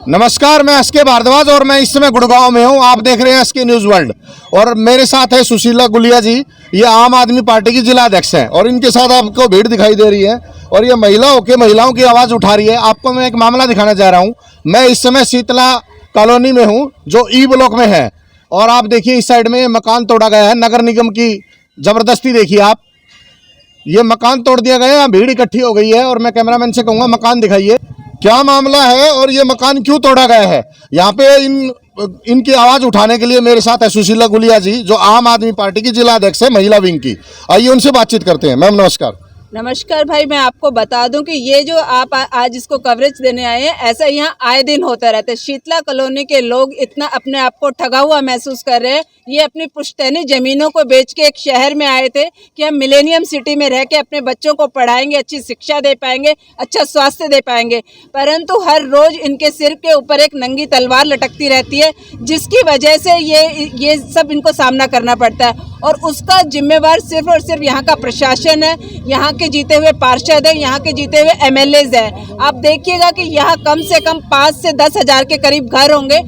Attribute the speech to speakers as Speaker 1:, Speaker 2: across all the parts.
Speaker 1: नमस्कार, मैं एसके भारद्वाज और मैं इस समय गुड़गांव में हूं। आप देख रहे हैं एसके न्यूज़ वर्ल्ड और मेरे साथ है सुशीला गुलिया जी। ये आम आदमी पार्टी की जिला अध्यक्ष हैं और इनके साथ आपको भीड़ दिखाई दे रही है और ये महिलाओं की आवाज़ उठा रही है। आपको मैं एक मामला दिखाना चाह रहा हूँ। मैं इस समय शीतला कॉलोनी में हूँ जो ई ब्लॉक में है और आप देखिए इस साइड में मकान तोड़ा गया है। नगर निगम की ज़बरदस्ती देखिए आप, ये मकान तोड़ दिया गया है। भीड़ इकट्ठी हो गई है और मैं कैमरामैन से कहूँगा मकान दिखाइए, क्या मामला है और ये मकान क्यों तोड़ा गया है। यहाँ पे इनकी आवाज़ उठाने के लिए मेरे साथ है सुशीला गुलिया जी जो आम आदमी पार्टी की जिला अध्यक्ष है महिला विंग की। आइए उनसे बातचीत करते हैं। मैम नमस्कार।
Speaker 2: नमस्कार भाई, मैं आपको बता दूं कि ये जो आप आज इसको कवरेज देने आए हैं, ऐसा यहाँ आए दिन होता रहता है। शीतला कॉलोनी के लोग इतना अपने आप को ठगा हुआ महसूस कर रहे हैं। ये अपनी पुश्तैनी ज़मीनों को बेच के एक शहर में आए थे कि हम मिलेनियम सिटी में रह के अपने बच्चों को पढ़ाएंगे, अच्छी शिक्षा दे पाएंगे, अच्छा स्वास्थ्य दे पाएंगे, परंतु हर रोज़ इनके सिर के ऊपर एक नंगी तलवार लटकती रहती है, जिसकी वजह से ये सब इनको सामना करना पड़ता है। और उसका जिम्मेवार सिर्फ और सिर्फ यहाँ का प्रशासन है, यहाँ के जीते हुए पार्षद है, यहाँ के जीते हुए एमएलएज हैं। आप देखिएगा कि यहाँ कम से कम 5 से 10 हज़ार के करीब घर होंगे।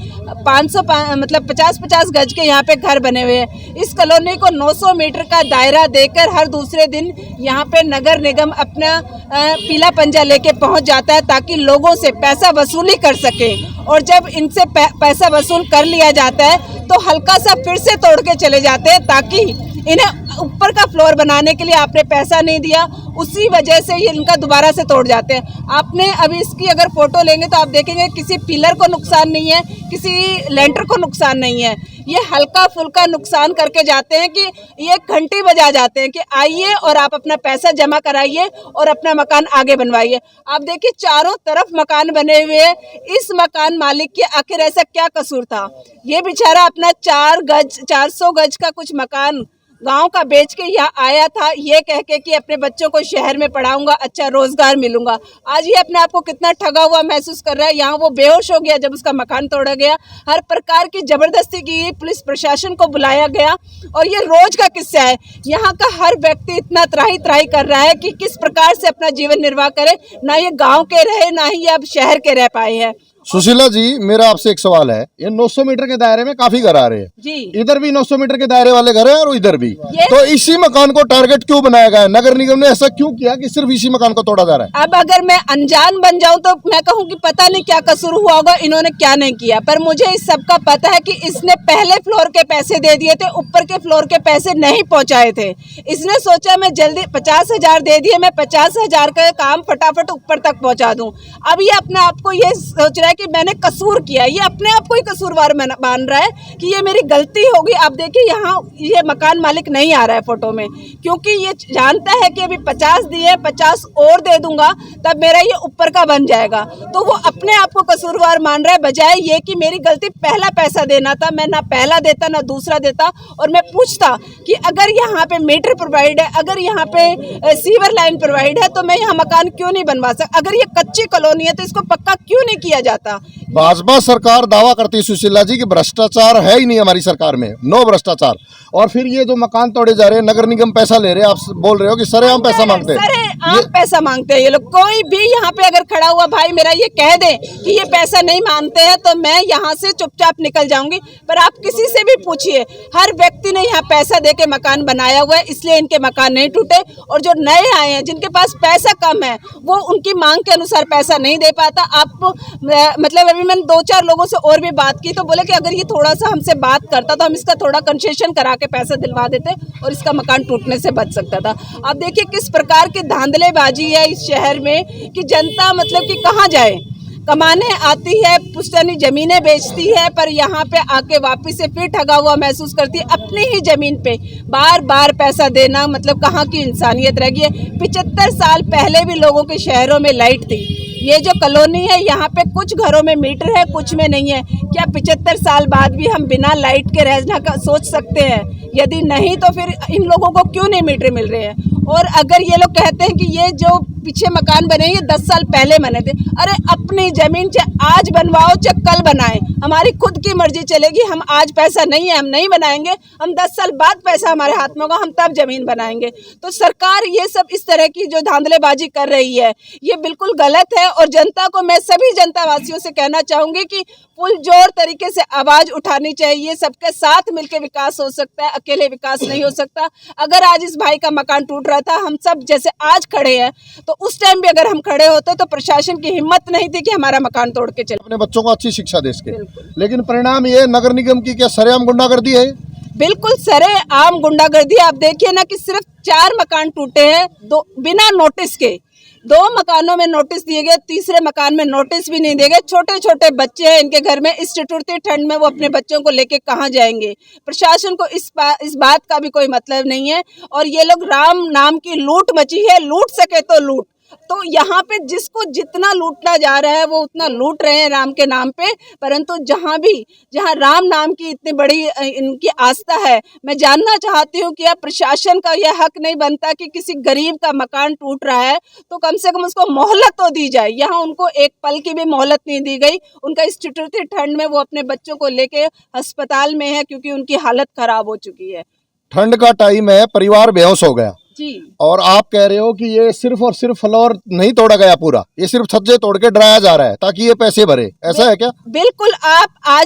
Speaker 2: 50-50 गज के यहाँ पे घर बने हुए हैं। इस कॉलोनी को 900 मीटर का दायरा देकर हर दूसरे दिन यहाँ पे नगर निगम अपना पीला पंजा लेके पहुँच जाता है ताकि लोगों से पैसा वसूली कर सके। और जब इनसे पैसा वसूल कर लिया जाता है तो हल्का सा फिर से तोड़ के चले जाते हैं ताकि इन्हें ऊपर का फ्लोर बनाने के लिए आपने पैसा नहीं दिया, उसी वजह से ये इनका दोबारा से तोड़ जाते हैं। आपने अभी इसकी अगर फोटो लेंगे तो आप देखेंगे किसी पिलर को नुकसान नहीं है, किसी लेंटर को नुकसान नहीं है। ये हल्का फुल्का नुकसान करके जाते हैं कि ये घंटी बजा जाते हैं कि आइए और आप अपना पैसा जमा कराइए और अपना मकान आगे बनवाइए। आप देखिए चारों तरफ मकान बने हुए हैं। इस मकान मालिक के आखिर ऐसा क्या कसूर था? ये बेचारा अपना 400 गज का कुछ मकान गांव का बेच के यहाँ आया था, ये कह के कि अपने बच्चों को शहर में पढ़ाऊंगा, अच्छा रोजगार मिलूंगा। आज ये अपने आप को कितना ठगा हुआ महसूस कर रहा है। यहाँ वो बेहोश हो गया जब उसका मकान तोड़ा गया। हर प्रकार की जबरदस्ती की, पुलिस प्रशासन को बुलाया गया और ये रोज का किस्सा है। यहाँ का हर व्यक्ति इतना त्राही त्राही कर रहा है कि किस प्रकार से अपना जीवन निर्वाह करे। ना ये गाँव के रहे, ना ही ये अब शहर के रह पाए हैं।
Speaker 1: सुशीला जी, मेरा आपसे एक सवाल है। ये 900 मीटर के दायरे में काफी घर आ रहे हैं
Speaker 2: जी,
Speaker 1: इधर भी 900 मीटर के दायरे वाले घर हैं और इधर भी, तो इसी मकान को टारगेट क्यों बनाया गया है? नगर निगम ने ऐसा क्यों किया कि सिर्फ इसी मकान को तोड़ा जा रहा है?
Speaker 2: अब अगर मैं अनजान बन जाऊं तो मैं कहूं कि पता नहीं क्या कसूर हुआ होगा, इन्होंने क्या नहीं किया, पर मुझे इस सब का पता है कि इसने पहले फ्लोर के पैसे दे दिए थे, ऊपर के फ्लोर के पैसे नहीं पहुंचाए थे। इसने सोचा मैं जल्दी 50,000 दे दिए, मैं 50,000 का काम फटाफट ऊपर तक पहुंचा दूं। अब ये अपने आप को ये सोच रहा है कि मैंने कसूर किया। ये अपने आप को ही कसूरवार मान रहा है कि ये मेरी गलती होगी। आप देखिए यहाँ ये मकान मालिक नहीं आ रहा है फोटो में, क्योंकि ये जानता है कि अभी 50 दिए, 50 और दे दूंगा तब मेरा ये ऊपर का बन जाएगा। तो वो अपने आप को कसूरवार मान रहा है, बजाय ये कि मेरी गलती पहला पैसा देना था। मैं ना पहला देता ना दूसरा देता और मैं पूछता कि अगर यहाँ पे मीटर प्रोवाइड है, अगर यहाँ पे सीवर लाइन प्रोवाइड है तो मैं यहाँ मकान क्यों नहीं बनवा सकता? अगर ये कच्ची कॉलोनी है तो इसको पक्का क्यों नहीं किया जाता?
Speaker 1: भाजपा सरकार दावा करती है सुशीला जी कि भ्रष्टाचार है ही नहीं हमारी सरकार में, नो भ्रष्टाचार। और फिर ये जो मकान तोड़े जा रहे हैं, नगर निगम पैसा ले रहे हैं, आप बोल रहे हो कि सरेआम पैसा मांगते हैं।
Speaker 2: सरेआम पैसा मांगते हैं ये लोग। कोई भी यहाँ पे अगर खड़ा हुआ भाई मेरा ये कह दे कि ये पैसा नहीं मांगते हैं तो मैं यहाँ से चुपचाप निकल जाऊंगी। पर आप किसी से भी पूछिए, हर व्यक्ति ने यहाँ पैसा दे के मकान बनाया हुआ है, इसलिए इनके मकान नहीं टूटे। और जो नए आए हैं जिनके पास पैसा कम है वो उनकी मांग के अनुसार पैसा नहीं दे पाता। आप मतलब अभी मैंने 2-4 लोगों से और भी बात की तो बोले कि अगर ये थोड़ा सा हमसे बात करता तो हम इसका थोड़ा कंसेशन करा के पैसा दिलवा देते और इसका मकान टूटने से बच सकता था। आप देखिए किस प्रकार की धांधलेबाजी है इस शहर में कि जनता मतलब कि कहाँ जाए। कमाने आती है, पुश्तैनी जमीनें बेचती है, पर यहाँ पे आके वापस से फिर ठगा हुआ महसूस करती है। अपनी ही जमीन पे बार बार पैसा देना मतलब कहाँ की इंसानियत रह गई है। 75 साल पहले भी लोगों के शहरों में लाइट थी। ये जो कॉलोनी है यहाँ पे कुछ घरों में मीटर है, कुछ में नहीं है। क्या 75 साल बाद भी हम बिना लाइट के रहना का सोच सकते हैं? यदि नहीं तो फिर इन लोगों को क्यों नहीं मीटर मिल रहे हैं? और अगर ये लोग कहते हैं कि ये जो पीछे मकान बने ये 10 साल पहले बने थे। अरे अपनी जमीन चाहे आज बनवाओ चाहे कल बनाए, हमारी खुद की मर्जी चलेगी। हम आज पैसा नहीं है हम नहीं बनाएंगे, हम 10 साल बाद पैसा हमारे हाथ में होगा हम तब जमीन बनाएंगे। तो सरकार ये सब इस तरह की जो धांधलेबाजी कर रही है ये बिल्कुल गलत है। और जनता को मैं सभी जनता वासियों से कहना चाहूंगी कि पुरजोर तरीके से आवाज उठानी चाहिए। सबके साथ मिलकर विकास हो सकता है, अकेले विकास नहीं हो सकता। अगर आज इस भाई का मकान टूट रहा था, हम सब जैसे आज खड़े हैं, तो उस टाइम भी अगर हम खड़े होते तो प्रशासन की हिम्मत नहीं थी कि हमारा मकान तोड़ के चले।
Speaker 1: अपने बच्चों को अच्छी शिक्षा दे सके, लेकिन परिणाम ये नगर निगम की क्या सरेआम गुंडागर्दी है।
Speaker 2: बिल्कुल सरेआम गुंडागर्दी। आप देखिए ना कि सिर्फ 4 मकान टूटे हैं बिना नोटिस के। 2 मकानों में नोटिस दिए गए, तीसरे मकान में नोटिस भी नहीं दिए गए। छोटे छोटे बच्चे हैं इनके घर में, इस ठिठुरती ठंड में वो अपने बच्चों को लेके कहाँ जाएंगे। प्रशासन को इस बात का भी कोई मतलब नहीं है। और ये लोग राम नाम की लूट मची है, लूट सके तो लूट। तो यहाँ पे जिसको जितना लूटना जा रहा है वो उतना लूट रहे हैं राम के नाम पे। परंतु जहाँ राम नाम की इतनी बड़ी इनकी आस्था है, मैं जानना चाहती हूँ कि प्रशासन का यह हक नहीं बनता कि किसी गरीब का मकान टूट रहा है तो कम से कम उसको मोहलत तो दी जाए। यहाँ उनको एक पल की भी मोहलत नहीं दी गई। उनका इस ठिठुरती ठंड में वो अपने बच्चों को लेके अस्पताल में है क्योंकि उनकी हालत खराब हो चुकी है।
Speaker 1: ठंड का टाइम है, परिवार बेहोश हो गया
Speaker 2: जी।
Speaker 1: और आप कह रहे हो कि ये सिर्फ और सिर्फ फ्लोर नहीं तोड़ा गया पूरा, ये सिर्फ छज्जे तोड़ के डराया जा रहा है ताकि ये पैसे भरे, ऐसा है क्या?
Speaker 2: बिल्कुल।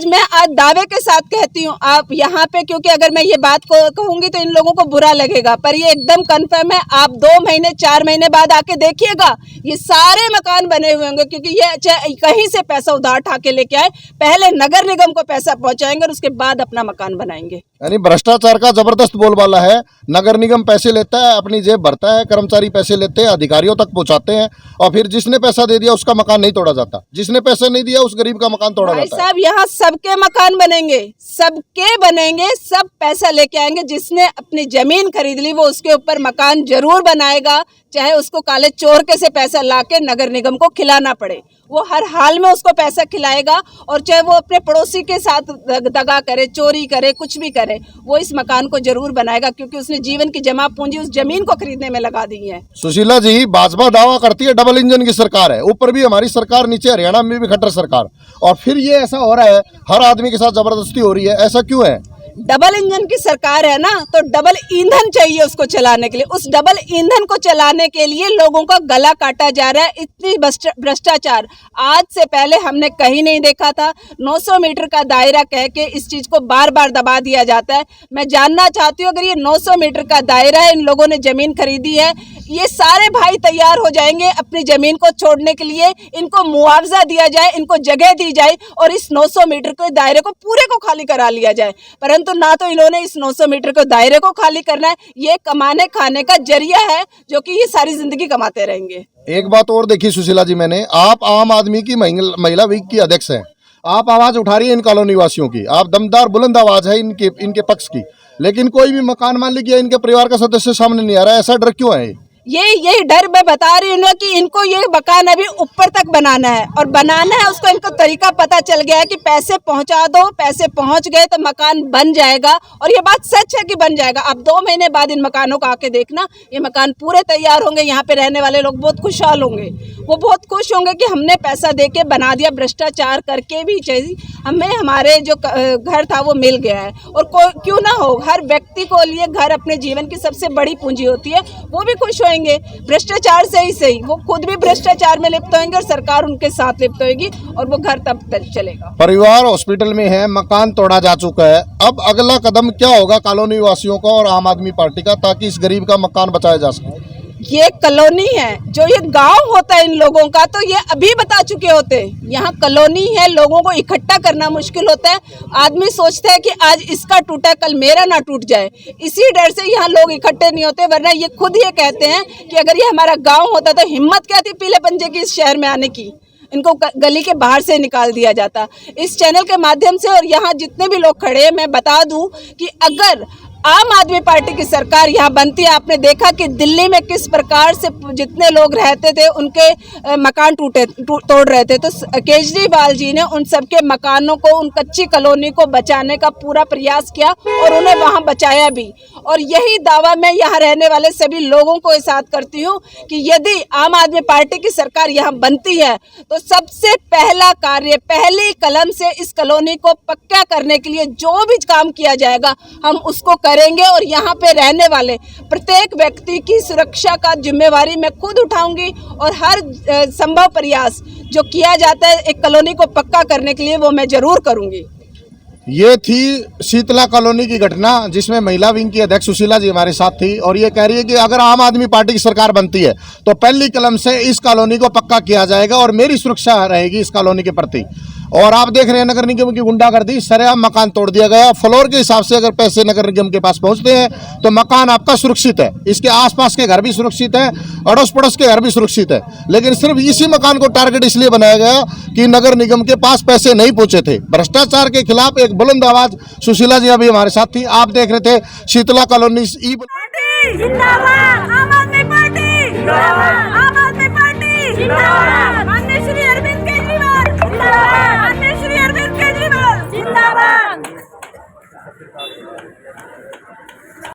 Speaker 2: मैं आज दावे के साथ कहती हूँ आप यहाँ पे, क्योंकि अगर मैं ये बात को कहूंगी तो इन लोगों को बुरा लगेगा, पर ये एकदम कंफर्म है। आप 2 महीने 4 महीने बाद आके देखिएगा ये सारे मकान बने हुए होंगे। क्योंकि ये कहीं से पैसा उधार उठा के लेके आए, पहले नगर निगम को पैसा पहुंचाएंगे और उसके बाद अपना मकान बनाएंगे।
Speaker 1: यानी भ्रष्टाचार का जबरदस्त बोलबाला है। नगर निगम पैसे लेता है, अपनी जेब भरता है, कर्मचारी पैसे लेते हैं, अधिकारियों तक पहुंचाते हैं और फिर जिसने पैसा दे दिया उसका मकान नहीं तोड़ा जाता, जिसने पैसा नहीं दिया उस गरीब का मकान तोड़ा जाता है।
Speaker 2: साहब यहाँ सबके मकान बनेंगे, सबके बनेंगे, सब पैसा लेके आएंगे। जिसने अपनी जमीन खरीद ली वो उसके ऊपर मकान जरूर बनाएगा, चाहे उसको काले चोर के से पैसा लाके नगर निगम को खिलाना पड़े, वो हर हाल में उसको पैसा खिलाएगा। और चाहे वो अपने पड़ोसी के साथ दगा करे, चोरी करे, कुछ भी करे, वो इस मकान को जरूर बनाएगा क्योंकि उसने जीवन की जमा पूंजी उस जमीन को खरीदने में लगा दी है।
Speaker 1: सुशीला जी, भाजपा दावा करती है डबल इंजन की सरकार है, ऊपर भी हमारी सरकार, नीचे हरियाणा में भी खट्टर सरकार, और फिर ये ऐसा हो रहा है, हर आदमी के साथ जबरदस्ती हो रही है, ऐसा क्यों है?
Speaker 2: डबल इंजन की सरकार है ना, तो डबल ईंधन चाहिए उसको चलाने के लिए। उस डबल ईंधन को चलाने के लिए लोगों का गला काटा जा रहा है। इतनी भ्रष्टाचार आज से पहले हमने कहीं नहीं देखा था। 900 मीटर का दायरा कह के इस चीज को बार बार दबा दिया जाता है। मैं जानना चाहती हूँ, अगर ये 900 मीटर का दायरा है, इन लोगों ने जमीन खरीदी है, ये सारे भाई तैयार हो जाएंगे अपनी जमीन को छोड़ने के लिए। इनको मुआवजा दिया जाए, इनको जगह दी जाए और इस 900 मीटर के दायरे को पूरे को खाली करा लिया जाए। परंतु ना तो इन्होंने इस 900 मीटर के दायरे को खाली करना है, ये कमाने खाने का जरिया है जो कि ये सारी जिंदगी कमाते रहेंगे।
Speaker 1: एक बात और देखी सुशीला जी, मैंने, आप आम आदमी की महिला विंग की अध्यक्ष हैं, आप आवाज उठा रही है इन कॉलोनी वासियों की, आप दमदार बुलंद आवाज है इनके पक्ष की, लेकिन कोई भी मकान मालिक या इनके परिवार का सदस्य सामने नहीं आ रहा है, ऐसा डर क्यों है?
Speaker 2: यही डर मैं बता रही हूँ ना कि इनको ये मकान अभी ऊपर तक बनाना है, और बनाना है उसको इनको तरीका पता चल गया है कि पैसे पहुंचा दो, पैसे पहुंच गए तो मकान बन जाएगा। और ये बात सच है कि बन जाएगा। अब 2 महीने बाद इन मकानों को आके देखना, ये मकान पूरे तैयार होंगे। यहाँ पे रहने वाले लोग बहुत खुशहाल होंगे, वो बहुत खुश होंगे कि हमने पैसा दे के बना दिया, भ्रष्टाचार करके भी चाहिए हमें हमारे जो घर था वो मिल गया है। और क्यों ना हो, हर व्यक्ति को लिए घर अपने जीवन की सबसे बड़ी पूंजी होती है, वो भी खुश होंगे। भ्रष्टाचार से ही सही वो खुद भी भ्रष्टाचार में लिप्त होंगे और सरकार उनके साथ लिप्त होगी और वो घर तब तक चलेगा।
Speaker 1: परिवार हॉस्पिटल में है, मकान तोड़ा जा चुका है, अब अगला कदम क्या होगा कॉलोनी वासियों का और आम आदमी पार्टी का, ताकि इस गरीब का मकान बचाया जा सके?
Speaker 2: ये कॉलोनी है, जो ये गांव होता है इन लोगों का, तो ये अभी बता चुके होते। यहाँ कॉलोनी है, लोगों को इकट्ठा करना मुश्किल होता है। आदमी सोचता है कि आज इसका टूटा कल मेरा ना टूट जाए, इसी डर से यहाँ लोग इकट्ठे नहीं होते। वरना ये खुद ये कहते हैं कि अगर ये हमारा गांव होता तो हिम्मत क्या थी पीले पंजे की इस शहर में आने की, इनको गली के बाहर से निकाल दिया जाता। इस चैनल के माध्यम से और यहाँ जितने भी लोग खड़े हैं, मैं बता दूं कि अगर आम आदमी पार्टी की सरकार यहाँ बनती है। आपने देखा कि दिल्ली में किस प्रकार से जितने लोग रहते थे उनके मकान तोड़ रहे थे, तो केजरीवाल जी ने उन सबके मकानों को, उन कच्ची कॉलोनी को बचाने का पूरा प्रयास किया और उन्हें वहाँ बचाया भी। और यही दावा मैं यहाँ रहने वाले सभी लोगों को साथ करती हूँ कि यदि आम आदमी पार्टी की सरकार यहाँ बनती है तो सबसे पहला कार्य, पहली कलम से इस कॉलोनी को पक्का करने के लिए जो भी काम किया जाएगा हम उसको करेंगे। और यहाँ पे रहने वाले प्रत्येक व्यक्ति की सुरक्षा का जिम्मेवारी मैं खुद उठाऊंगी और हर संभव प्रयास जो किया जाता है एक कॉलोनी को पक्का करने के लिए वो मैं जरूर करूंगी।
Speaker 1: ये थी शीतला कॉलोनी की घटना जिसमें महिला विंग की अध्यक्ष सुशीला जी हमारे साथ थी और ये कह रही है कि अगर आम आदमी पार्टी की सरकार बनती है तो पहली कलम से इस कॉलोनी को पक्का किया जाएगा और मेरी सुरक्षा रहेगी इस कॉलोनी के प्रति। और आप देख रहे हैं नगर निगम की गुंडागर्दी, सरेआम मकान तोड़ दिया गया। फ्लोर के हिसाब से अगर पैसे नगर निगम के पास पहुंचते हैं तो मकान आपका सुरक्षित है, इसके आसपास के घर भी सुरक्षित है, अड़ोस पड़ोस के घर भी सुरक्षित है। लेकिन सिर्फ इसी मकान को टारगेट इसलिए बनाया गया कि नगर निगम के पास पैसे नहीं पहुंचे थे। भ्रष्टाचार के खिलाफ एक बुलंद आवाज सुशीला जी अभी हमारे साथ थी। आप देख रहे थे शीतला कॉलोनी।